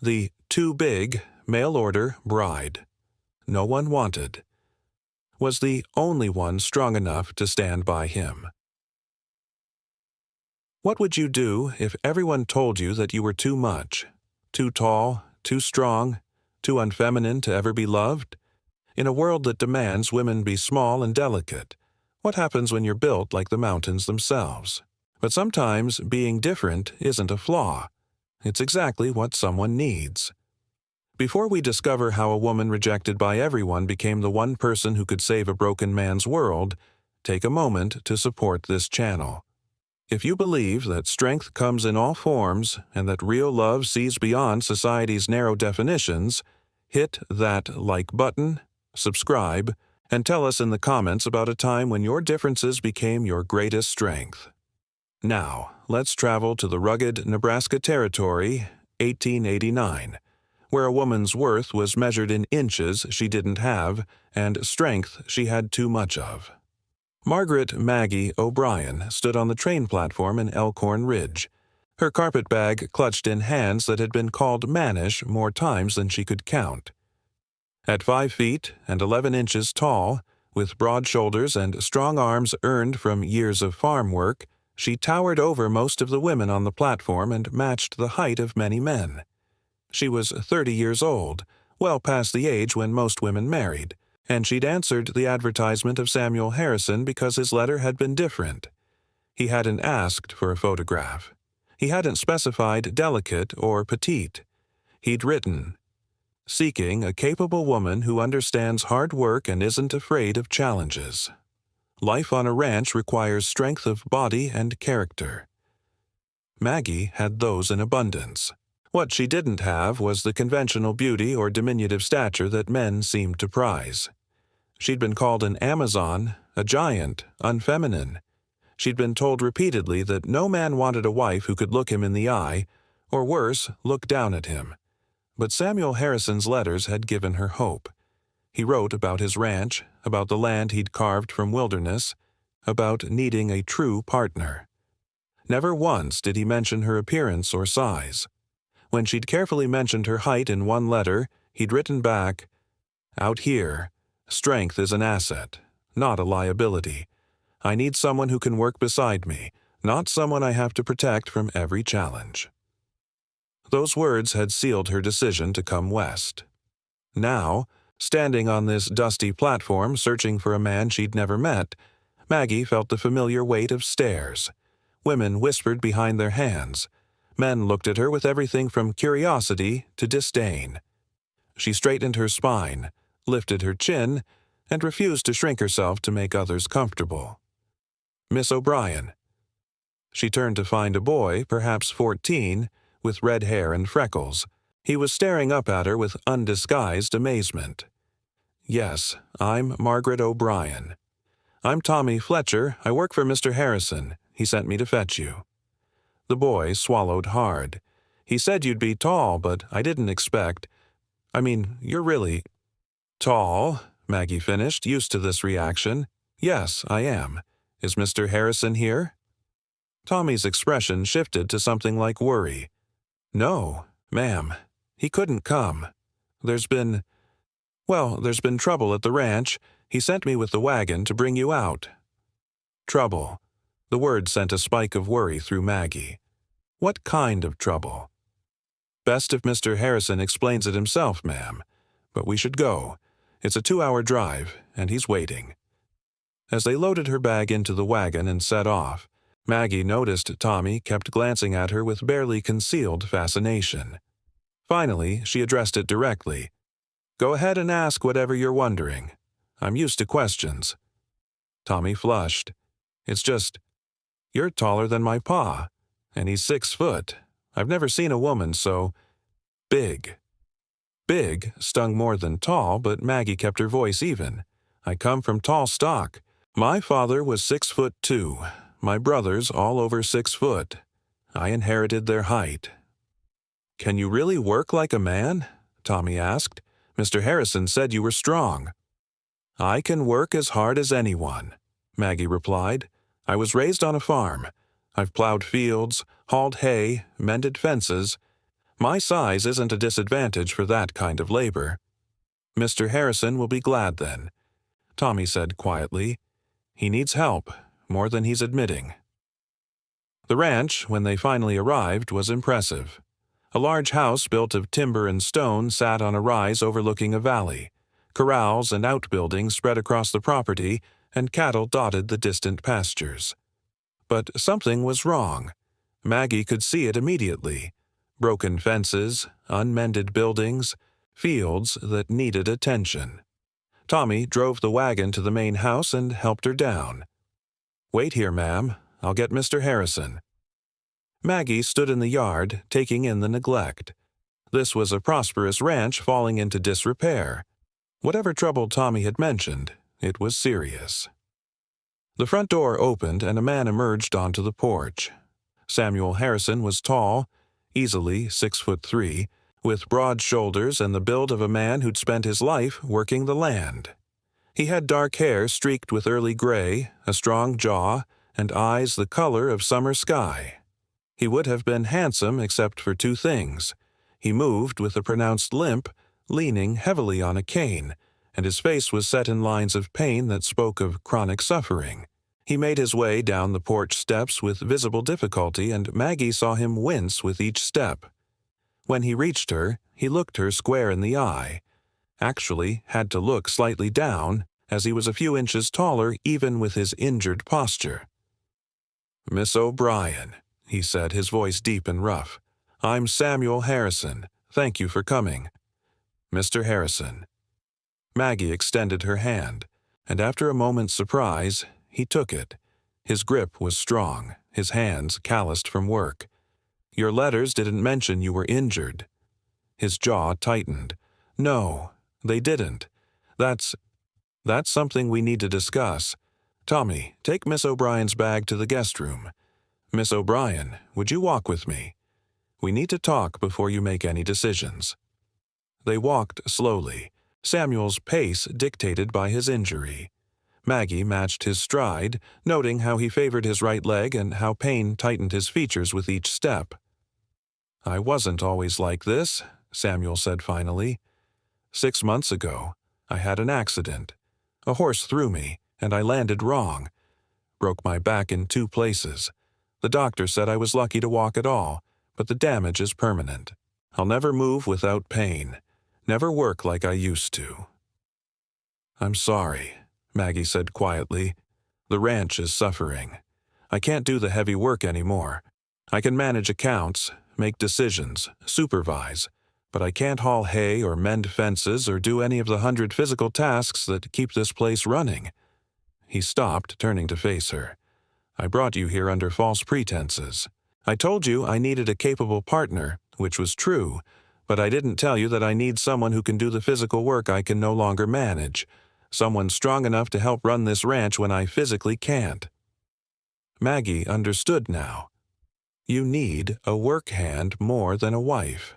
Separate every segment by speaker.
Speaker 1: The too big, mail-order bride. No one wanted. Was the only one strong enough to stand by him. What would you do if everyone told you that you were too much? Too tall, too strong, too unfeminine to ever be loved? In a world that demands women be small and delicate, what happens when you're built like the mountains themselves? But sometimes being different isn't a flaw. It's exactly what someone needs. Before we discover how a woman rejected by everyone became the one person who could save a broken man's world, take a moment to support this channel. If you believe that strength comes in all forms and that real love sees beyond society's narrow definitions, hit that like button, subscribe, and tell us in the comments about a time when your differences became your greatest strength. Now, let's travel to the rugged Nebraska territory, 1889, where a woman's worth was measured in inches she didn't have and strength she had too much of. Margaret Maggie O'Brien stood on the train platform in Elkhorn Ridge, her carpetbag clutched in hands that had been called mannish more times than she could count. At 5 feet and 11 inches tall, with broad shoulders and strong arms earned from years of farm work, she towered over most of the women on the platform and matched the height of many men. She was 30 years old, well past the age when most women married, and she'd answered the advertisement of Samuel Harrison because his letter had been different. He hadn't asked for a photograph. He hadn't specified delicate or petite. He'd written, "Seeking a capable woman who understands hard work and isn't afraid of challenges. Life on a ranch requires strength of body and character." Maggie had those in abundance. What she didn't have was the conventional beauty or diminutive stature that men seemed to prize. She'd been called an Amazon, a giant, unfeminine. She'd been told repeatedly that no man wanted a wife who could look him in the eye, or worse, look down at him. But Samuel Harrison's letters had given her hope. He wrote about his ranch, about the land he'd carved from wilderness, about needing a true partner. Never once did he mention her appearance or size. When she'd carefully mentioned her height in one letter, he'd written back, "Out here, strength is an asset, not a liability. I need someone who can work beside me, not someone I have to protect from every challenge." Those words had sealed her decision to come west. Now, standing on this dusty platform searching for a man she'd never met, Maggie felt the familiar weight of stares. Women whispered behind their hands. Men looked at her with everything from curiosity to disdain. She straightened her spine, lifted her chin, and refused to shrink herself to make others comfortable. "Miss O'Brien." She turned to find a boy, perhaps 14, with red hair and freckles. He was staring up at her with undisguised amazement. "Yes, I'm Margaret O'Brien. I'm Tommy Fletcher. I work for Mr. Harrison. He sent me to fetch you." The boy swallowed hard. "He said you'd be tall, but I didn't expect. You're really—" "Tall," Maggie finished, used to this reaction. "Yes, I am. Is Mr. Harrison here?" Tommy's expression shifted to something like worry. "No, ma'am. He couldn't come. There's been trouble at the ranch. He sent me with the wagon to bring you out." Trouble. The word sent a spike of worry through Maggie. What kind of trouble? "Best if Mr. Harrison explains it himself, ma'am. But we should go. It's a 2-hour drive, and he's waiting." As they loaded her bag into the wagon and set off, Maggie noticed Tommy kept glancing at her with barely concealed fascination. Finally, she addressed it directly. "Go ahead and ask whatever you're wondering. I'm used to questions." Tommy flushed. "It's just, you're taller than my pa, and he's 6 foot. I've never seen a woman so big." Big stung more than tall, but Maggie kept her voice even. "I come from tall stock. My father was 6'2". My brothers all over 6 foot. I inherited their height." "Can you really work like a man?" Tommy asked. "Mr. Harrison said you were strong." "I can work as hard as anyone," Maggie replied. "I was raised on a farm. I've plowed fields, hauled hay, mended fences. My size isn't a disadvantage for that kind of labor." "Mr. Harrison will be glad then," Tommy said quietly. "He needs help, more than he's admitting." The ranch, when they finally arrived, was impressive. A large house built of timber and stone sat on a rise overlooking a valley. Corrals and outbuildings spread across the property, and cattle dotted the distant pastures. But something was wrong. Maggie could see it immediately. Broken fences, unmended buildings, fields that needed attention. Tommy drove the wagon to the main house and helped her down. "Wait here, ma'am. I'll get Mr. Harrison." Maggie stood in the yard, taking in the neglect. This was a prosperous ranch falling into disrepair. Whatever trouble Tommy had mentioned, it was serious. The front door opened and a man emerged onto the porch. Samuel Harrison was tall, easily 6'3", with broad shoulders and the build of a man who'd spent his life working the land. He had dark hair streaked with early gray, a strong jaw, and eyes the color of summer sky. He would have been handsome except for two things. He moved with a pronounced limp, leaning heavily on a cane, and his face was set in lines of pain that spoke of chronic suffering. He made his way down the porch steps with visible difficulty, and Maggie saw him wince with each step. When he reached her, he looked her square in the eye. Actually, had to look slightly down, as he was a few inches taller even with his injured posture. "Miss O'Brien," he said, his voice deep and rough. "I'm Samuel Harrison. Thank you for coming." "Mr. Harrison." Maggie extended her hand, and after a moment's surprise, he took it. His grip was strong, his hands calloused from work. "Your letters didn't mention you were injured." His jaw tightened. "No, they didn't. That's something we need to discuss. Tommy, take Miss O'Brien's bag to the guest room. Miss O'Brien, would you walk with me? We need to talk before you make any decisions." They walked slowly, Samuel's pace dictated by his injury. Maggie matched his stride, noting how he favored his right leg and how pain tightened his features with each step. "I wasn't always like this," Samuel said finally. 6 months ago, I had an accident. A horse threw me, and I landed wrong. Broke my back in 2 places. The doctor said I was lucky to walk at all, but the damage is permanent. I'll never move without pain. Never work like I used to." "I'm sorry," Maggie said quietly. "The ranch is suffering. I can't do the heavy work anymore. I can manage accounts, make decisions, supervise, but I can't haul hay or mend fences or do any of the 100 physical tasks that keep this place running." He stopped, turning to face her. "I brought you here under false pretenses. I told you I needed a capable partner, which was true, but I didn't tell you that I need someone who can do the physical work I can no longer manage, someone strong enough to help run this ranch when I physically can't." Maggie understood now. You need a work hand more than a wife.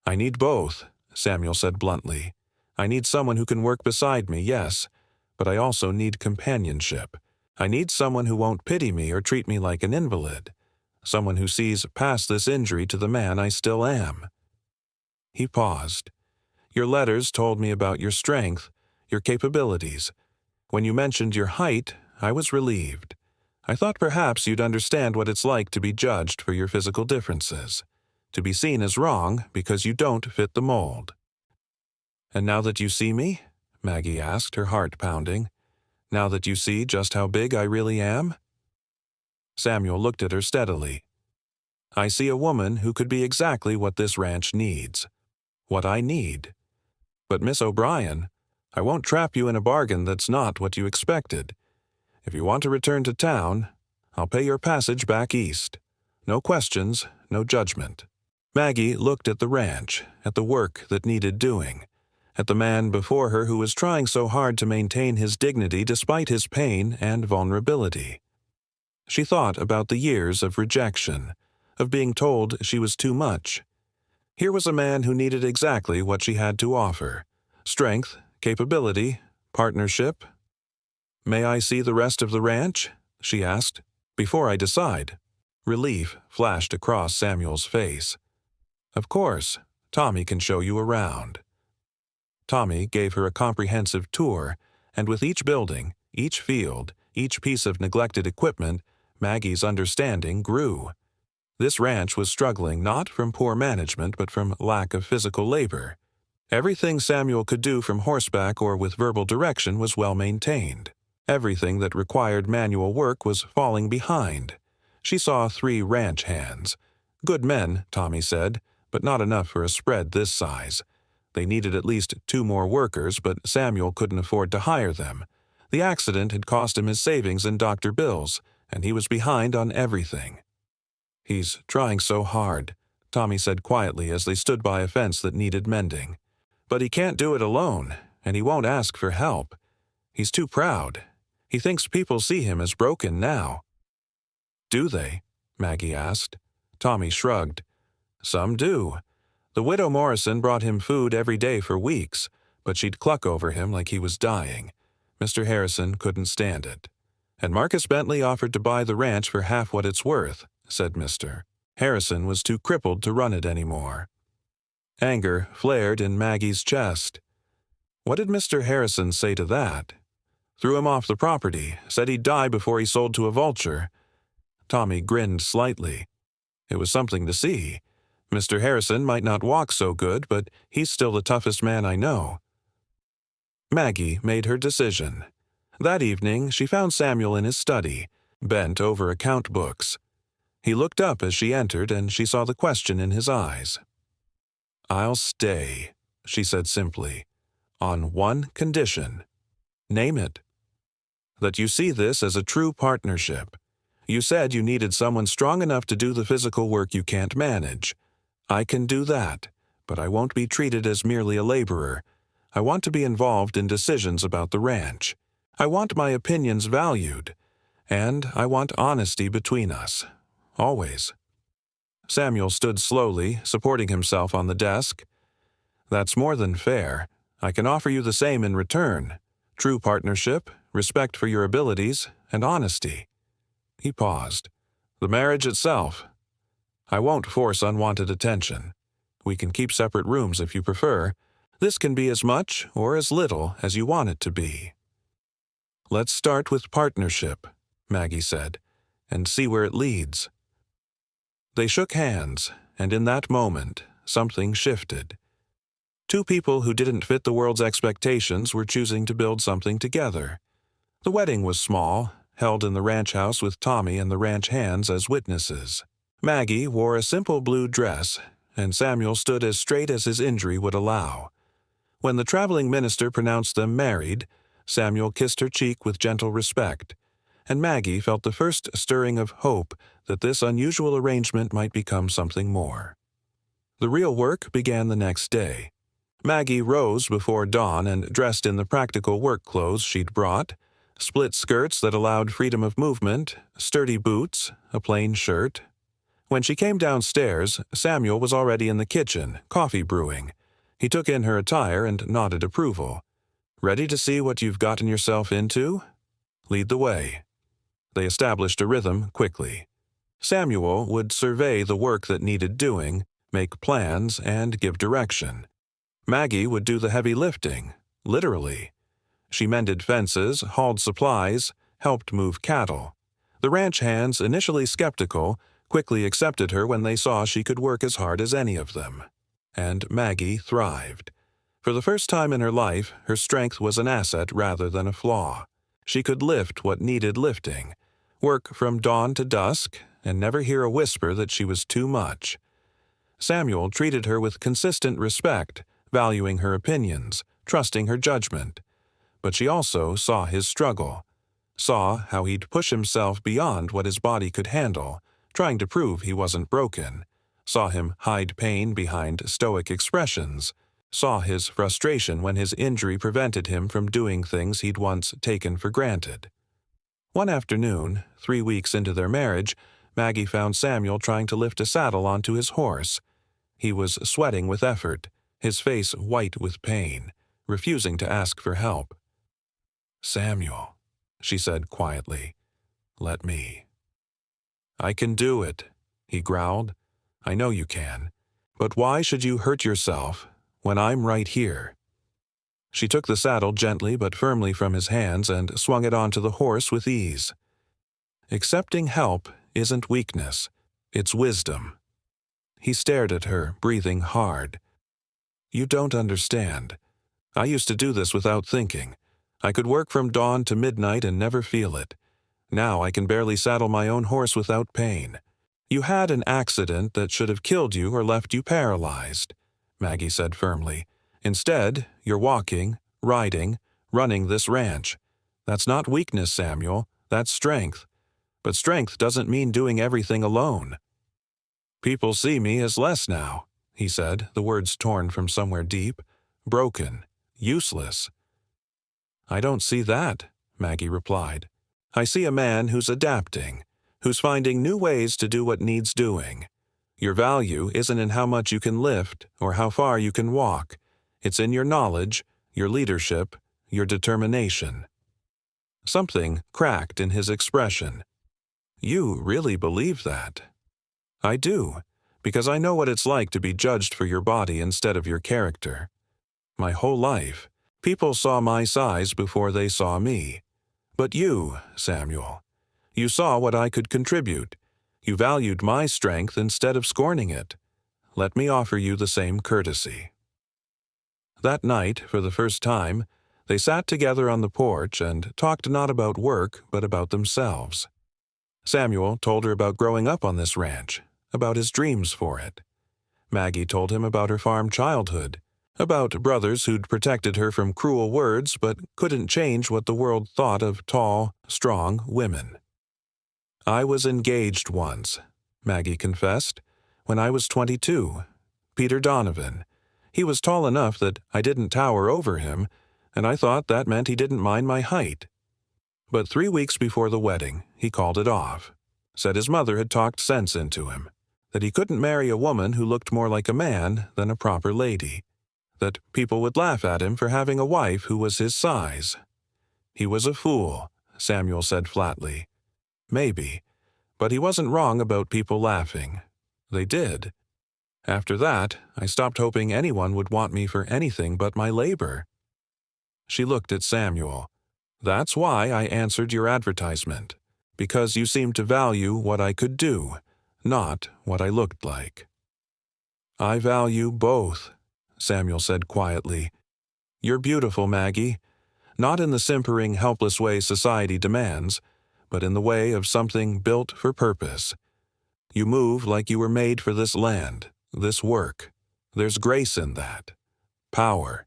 Speaker 1: "I need both," Samuel said bluntly. "I need someone who can work beside me, yes, but I also need companionship. I need someone who won't pity me or treat me like an invalid, someone who sees past this injury to the man I still am." He paused. "Your letters told me about your strength, your capabilities. When you mentioned your height, I was relieved. I thought perhaps you'd understand what it's like to be judged for your physical differences, to be seen as wrong because you don't fit the mold." "And now that you see me?" Maggie asked, her heart pounding. "Now that you see just how big I really am?" Samuel looked at her steadily. "I see a woman who could be exactly what this ranch needs. What I need. But Miss O'Brien, I won't trap you in a bargain that's not what you expected. If you want to return to town, I'll pay your passage back east. No questions, no judgment." Maggie looked at the ranch, at the work that needed doing, at the man before her who was trying so hard to maintain his dignity despite his pain and vulnerability. She thought about the years of rejection, of being told she was too much. Here was a man who needed exactly what she had to offer: strength, capability, partnership. "May I see the rest of the ranch?" she asked. "Before I decide." Relief flashed across Samuel's face. Of course, Tommy can show you around. Tommy gave her a comprehensive tour, and with each building, each field, each piece of neglected equipment, Maggie's understanding grew. This ranch was struggling not from poor management but from lack of physical labor. Everything Samuel could do from horseback or with verbal direction was well maintained. Everything that required manual work was falling behind. She saw 3 ranch hands. Good men, Tommy said, but not enough for a spread this size. They needed at least 2 more workers, but Samuel couldn't afford to hire them. The accident had cost him his savings in doctor bills, and he was behind on everything. "He's trying so hard," Tommy said quietly as they stood by a fence that needed mending. "But he can't do it alone, and he won't ask for help. He's too proud. He thinks people see him as broken now." "Do they?" Maggie asked. Tommy shrugged. "Some do. The widow Morrison brought him food every day for weeks, but she'd cluck over him like he was dying. Mr. Harrison couldn't stand it. And Marcus Bentley offered to buy the ranch for half what it's worth," said Mr. Harrison was too crippled to run it anymore. Anger flared in Maggie's chest. What did Mr. Harrison say to that? Threw him off the property, said he'd die before he sold to a vulture. Tommy grinned slightly. It was something to see. Mr. Harrison might not walk so good, but he's still the toughest man I know. Maggie made her decision. That evening, she found Samuel in his study, bent over account books. He looked up as she entered, and she saw the question in his eyes. "I'll stay," she said simply, "on one condition." "Name it." "That you see this as a true partnership. You said you needed someone strong enough to do the physical work you can't manage. I can do that, but I won't be treated as merely a laborer. I want to be involved in decisions about the ranch. I want my opinions valued, and I want honesty between us. Always." Samuel stood slowly, supporting himself on the desk. "That's more than fair. I can offer you the same in return. True partnership, respect for your abilities, and honesty." He paused. "The marriage itself. I won't force unwanted attention. We can keep separate rooms if you prefer. This can be as much or as little as you want it to be." "Let's start with partnership," Maggie said, "and see where it leads." They shook hands, and in that moment, something shifted. 2 people who didn't fit the world's expectations were choosing to build something together. The wedding was small, held in the ranch house with Tommy and the ranch hands as witnesses. Maggie wore a simple blue dress, and Samuel stood as straight as his injury would allow. When the traveling minister pronounced them married, Samuel kissed her cheek with gentle respect, and Maggie felt the first stirring of hope that this unusual arrangement might become something more. The real work began the next day. Maggie rose before dawn and dressed in the practical work clothes she'd brought, split skirts that allowed freedom of movement, sturdy boots, a plain shirt. When she came downstairs, Samuel was already in the kitchen, coffee brewing. He took in her attire and nodded approval. "Ready to see what you've gotten yourself into? Lead the way." They established a rhythm quickly. Samuel would survey the work that needed doing, make plans, and give direction. Maggie would do the heavy lifting, literally. She mended fences, hauled supplies, helped move cattle. The ranch hands, initially skeptical, quickly accepted her when they saw she could work as hard as any of them. And Maggie thrived. For the first time in her life, her strength was an asset rather than a flaw. She could lift what needed lifting, work from dawn to dusk, and never hear a whisper that she was too much. Samuel treated her with consistent respect, valuing her opinions, trusting her judgment. But she also saw his struggle, saw how he'd push himself beyond what his body could handle, trying to prove he wasn't broken, saw him hide pain behind stoic expressions, saw his frustration when his injury prevented him from doing things he'd once taken for granted. One afternoon, 3 weeks into their marriage, Maggie found Samuel trying to lift a saddle onto his horse. He was sweating with effort, his face white with pain, refusing to ask for help. "Samuel," she said quietly, "let me." "I can do it," he growled. "I know you can. But why should you hurt yourself when I'm right here?" She took the saddle gently but firmly from his hands and swung it onto the horse with ease. Accepting help isn't weakness, it's wisdom. He stared at her, breathing hard. "You don't understand. I used to do this without thinking. I could work from dawn to midnight and never feel it. Now I can barely saddle my own horse without pain. You had an accident that should have killed you or left you paralyzed," Maggie said firmly. "Instead, you're walking, riding, running this ranch. That's not weakness, Samuel. That's strength. But strength doesn't mean doing everything alone." "People see me as less now," he said, the words torn from somewhere deep. "Broken. Useless." "I don't see that," Maggie replied. "I see a man who's adapting, who's finding new ways to do what needs doing. Your value isn't in how much you can lift or how far you can walk. It's in your knowledge, your leadership, your determination." Something cracked in his expression. "You really believe that?" "I do, because I know what it's like to be judged for your body instead of your character. My whole life, people saw my size before they saw me. But you, Samuel, you saw what I could contribute. You valued my strength instead of scorning it. Let me offer you the same courtesy." That night, for the first time, they sat together on the porch and talked not about work but about themselves. Samuel told her about growing up on this ranch, about his dreams for it. Maggie told him about her farm childhood, about brothers who'd protected her from cruel words but couldn't change what the world thought of tall, strong women. "I was engaged once," Maggie confessed, "when I was 22. Peter Donovan. He was tall enough that I didn't tower over him, and I thought that meant he didn't mind my height. But 3 weeks before the wedding, he called it off. Said his mother had talked sense into him, that he couldn't marry a woman who looked more like a man than a proper lady, that people would laugh at him for having a wife who was his size. He was a fool," Samuel said flatly. "Maybe, but he wasn't wrong about people laughing. They did. After that, I stopped hoping anyone would want me for anything but my labor." She looked at Samuel. "That's why I answered your advertisement, because you seemed to value what I could do, not what I looked like." "I value both," Samuel said quietly. "You're beautiful, Maggie, not in the simpering, helpless way society demands, but in the way of something built for purpose. You move like you were made for this land, this work. There's grace in that. Power.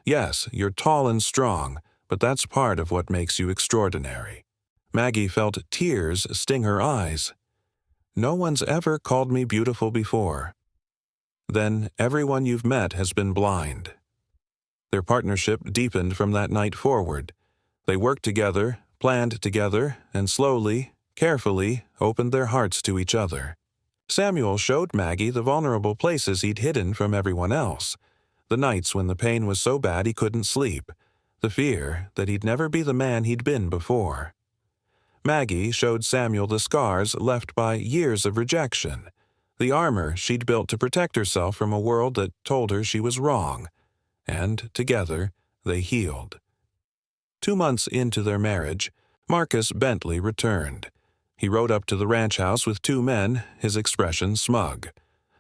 Speaker 1: Yes, you're tall and strong, but that's part of what makes you extraordinary." Maggie felt tears sting her eyes. "No one's ever called me beautiful before." "Then everyone you've met has been blind." Their partnership deepened from that night forward. They worked together, planned together, and slowly, carefully, opened their hearts to each other. Samuel showed Maggie the vulnerable places he'd hidden from everyone else, the nights when the pain was so bad he couldn't sleep, the fear that he'd never be the man he'd been before. Maggie showed Samuel the scars left by years of rejection, the armor she'd built to protect herself from a world that told her she was wrong, and together they healed. 2 months into their marriage, Marcus Bentley returned. He rode up to the ranch house with 2 men, his expression smug.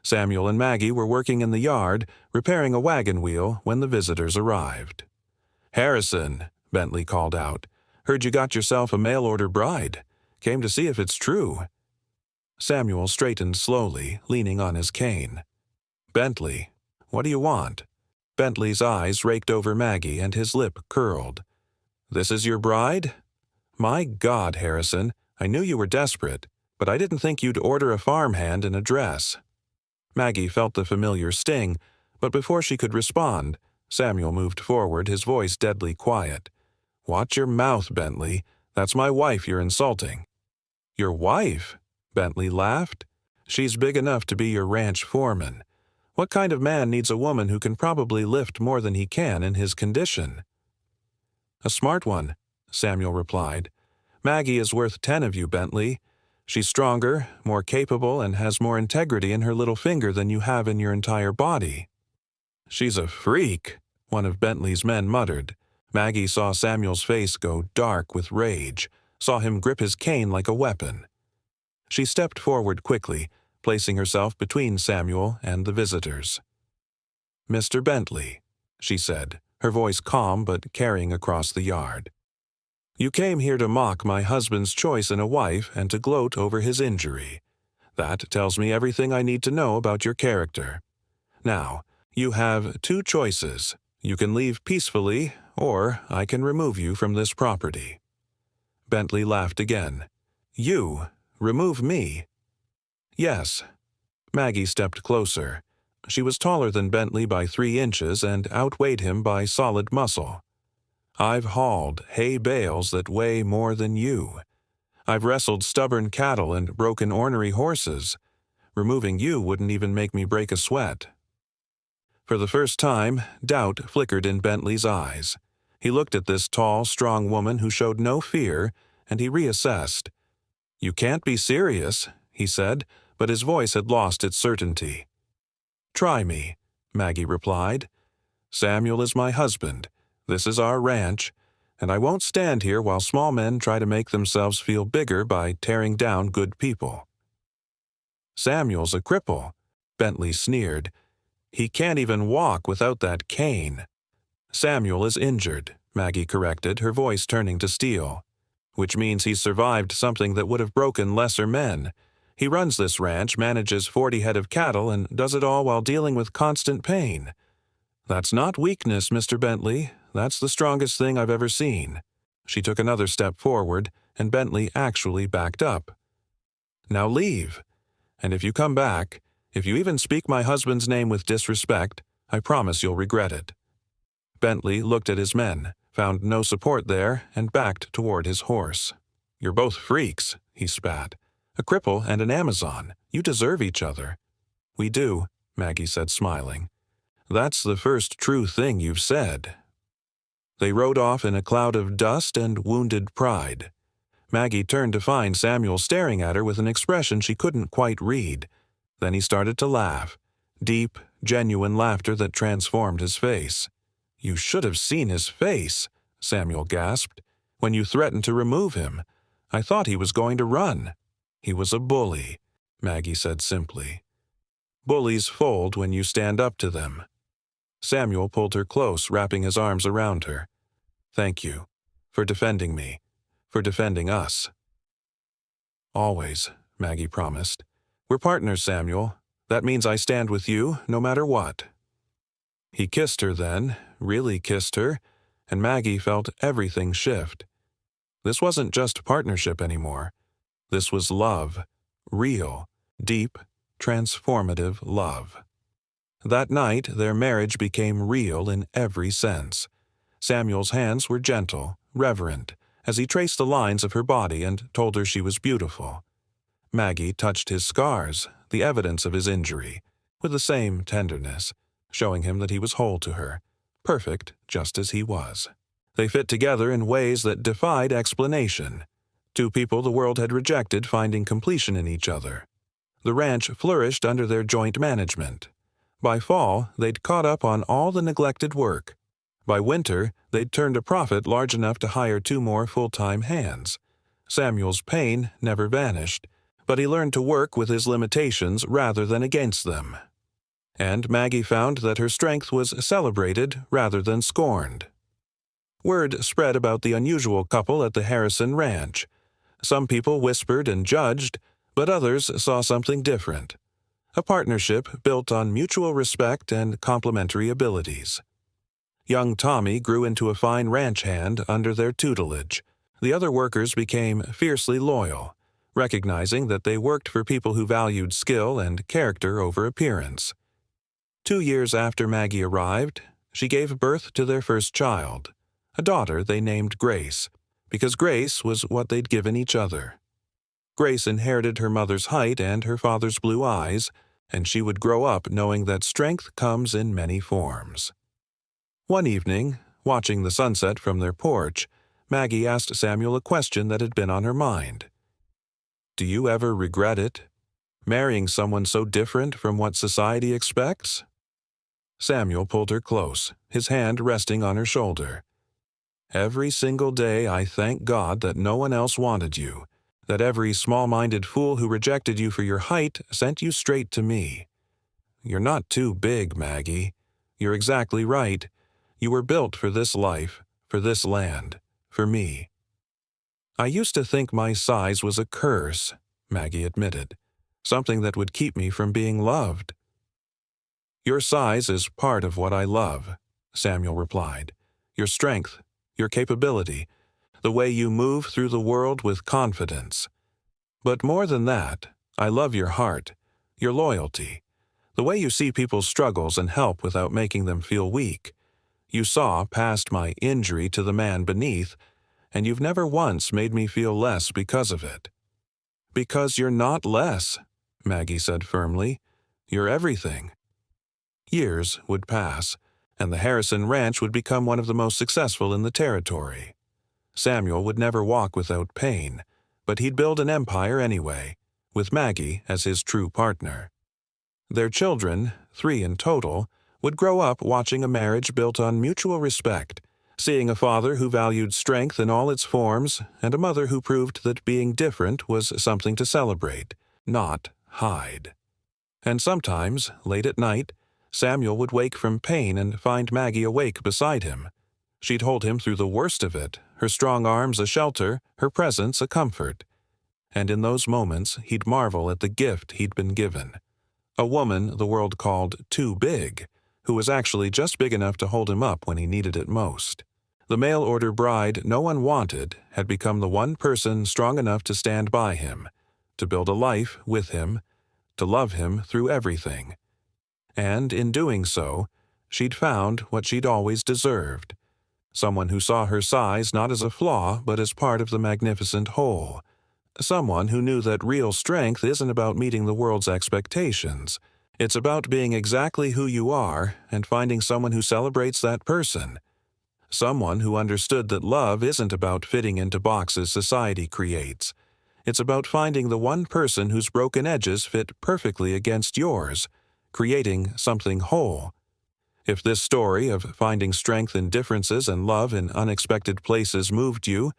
Speaker 1: Samuel and Maggie were working in the yard, repairing a wagon wheel when the visitors arrived. "Harrison," Bentley called out, "heard you got yourself a mail-order bride. Came to see if it's true." Samuel straightened slowly, leaning on his cane. "Bentley, what do you want?" Bentley's eyes raked over Maggie and his lip curled. "This is your bride? My God, Harrison, I knew you were desperate, but I didn't think you'd order a farmhand in a dress." Maggie felt the familiar sting, but before she could respond, Samuel moved forward, his voice deadly quiet. "Watch your mouth, Bentley. That's my wife you're insulting." "Your wife?" Bentley laughed. "She's big enough to be your ranch foreman. What kind of man needs a woman who can probably lift more than he can in his condition?" "A smart one," Samuel replied. "Maggie is worth 10 of you, Bentley. She's stronger, more capable, and has more integrity in her little finger than you have in your entire body." "She's a freak," one of Bentley's men muttered. Maggie saw Samuel's face go dark with rage, saw him grip his cane like a weapon. She stepped forward quickly, placing herself between Samuel and the visitors. "Mr. Bentley," she said, her voice calm but carrying across the yard. "You came here to mock my husband's choice in a wife and to gloat over his injury. That tells me everything I need to know about your character. Now, you have two choices. You can leave peacefully, or I can remove you from this property." Bentley laughed again. "You? Remove me?" "Yes." Maggie stepped closer. She was taller than Bentley by 3 inches and outweighed him by solid muscle. "I've hauled hay bales that weigh more than you. I've wrestled stubborn cattle and broken ornery horses. Removing you wouldn't even make me break a sweat." For the first time, doubt flickered in Bentley's eyes. He looked at this tall, strong woman who showed no fear, and he reassessed. "You can't be serious," he said, but his voice had lost its certainty. "Try me," Maggie replied. "Samuel is my husband. This is our ranch, and I won't stand here while small men try to make themselves feel bigger by tearing down good people." "Samuel's a cripple," Bentley sneered. "He can't even walk without that cane." "Samuel is injured," Maggie corrected, her voice turning to steel. "Which means he's survived something that would have broken lesser men. He runs this ranch, manages 40 head of cattle, and does it all while dealing with constant pain. That's not weakness, Mr. Bentley. That's the strongest thing I've ever seen." She took another step forward, and Bentley actually backed up. "Now leave. And if you come back, if you even speak my husband's name with disrespect, I promise you'll regret it." Bentley looked at his men, found no support there, and backed toward his horse. "You're both freaks," he spat. "A cripple and an Amazon. You deserve each other." "We do," Maggie said, smiling. "That's the first true thing you've said." They rode off in a cloud of dust and wounded pride. Maggie turned to find Samuel staring at her with an expression she couldn't quite read. Then he started to laugh, deep, genuine laughter that transformed his face. "You should have seen his face," Samuel gasped, "when you threatened to remove him. I thought he was going to run." "He was a bully," Maggie said simply. "Bullies fold when you stand up to them." Samuel pulled her close, wrapping his arms around her. "Thank you. For defending me. For defending us." "Always," Maggie promised. "We're partners, Samuel. That means I stand with you, no matter what." He kissed her then, really kissed her, and Maggie felt everything shift. This wasn't just partnership anymore. This was love. Real, deep, transformative love. That night, their marriage became real in every sense. Samuel's hands were gentle, reverent, as he traced the lines of her body and told her she was beautiful. Maggie touched his scars, the evidence of his injury, with the same tenderness, showing him that he was whole to her, perfect just as he was. They fit together in ways that defied explanation. Two people the world had rejected finding completion in each other. The ranch flourished under their joint management. By fall, they'd caught up on all the neglected work. By winter, they'd turned a profit large enough to hire 2 more full-time hands. Samuel's pain never vanished, but he learned to work with his limitations rather than against them. And Maggie found that her strength was celebrated rather than scorned. Word spread about the unusual couple at the Harrison Ranch. Some people whispered and judged, but others saw something different. A partnership built on mutual respect and complementary abilities. Young Tommy grew into a fine ranch hand under their tutelage. The other workers became fiercely loyal, recognizing that they worked for people who valued skill and character over appearance. 2 years after Maggie arrived, she gave birth to their first child, a daughter they named Grace, because Grace was what they'd given each other. Grace inherited her mother's height and her father's blue eyes, and she would grow up knowing that strength comes in many forms. One evening, watching the sunset from their porch, Maggie asked Samuel a question that had been on her mind. Do you ever regret it? Marrying someone so different from what society expects? Samuel pulled her close, his hand resting on her shoulder. Every single day I thank God that no one else wanted you, that every small-minded fool who rejected you for your height sent you straight to me. You're not too big, Maggie. You're exactly right. You were built for this life, for this land, for me. I used to think my size was a curse, Maggie admitted, something that would keep me from being loved. Your size is part of what I love, Samuel replied. Your strength, your capability, the way you move through the world with confidence. But more than that, I love your heart, your loyalty, the way you see people's struggles and help without making them feel weak. You saw past my injury to the man beneath, and you've never once made me feel less because of it. Because you're not less, Maggie said firmly. You're everything. Years would pass, and the Harrison Ranch would become one of the most successful in the territory. Samuel would never walk without pain, but he'd build an empire anyway, with Maggie as his true partner. Their children, 3 in total, would grow up watching a marriage built on mutual respect, seeing a father who valued strength in all its forms and a mother who proved that being different was something to celebrate, not hide. And sometimes, late at night, Samuel would wake from pain and find Maggie awake beside him. She'd hold him through the worst of it, her strong arms a shelter, her presence a comfort. And in those moments, he'd marvel at the gift he'd been given. A woman the world called too big, who was actually just big enough to hold him up when he needed it most. The mail-order bride no one wanted had become the one person strong enough to stand by him, to build a life with him, to love him through everything. And in doing so, she'd found what she'd always deserved. Someone who saw her size not as a flaw but as part of the magnificent whole. Someone who knew that real strength isn't about meeting the world's expectations. It's about being exactly who you are and finding someone who celebrates that person. Someone who understood that love isn't about fitting into boxes society creates. It's about finding the one person whose broken edges fit perfectly against yours, creating something whole. If this story of finding strength in differences and love in unexpected places moved you,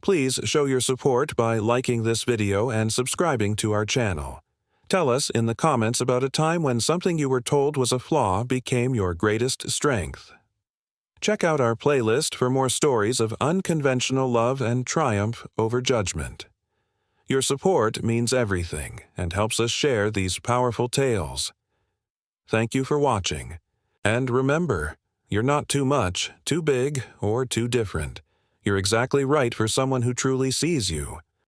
Speaker 1: please show your support by liking this video and subscribing to our channel. Tell us in the comments about a time when something you were told was a flaw became your greatest strength. Check out our playlist for more stories of unconventional love and triumph over judgment. Your support means everything and helps us share these powerful tales. Thank you for watching. And remember, you're not too much, too big, or too different. You're exactly right for someone who truly sees you.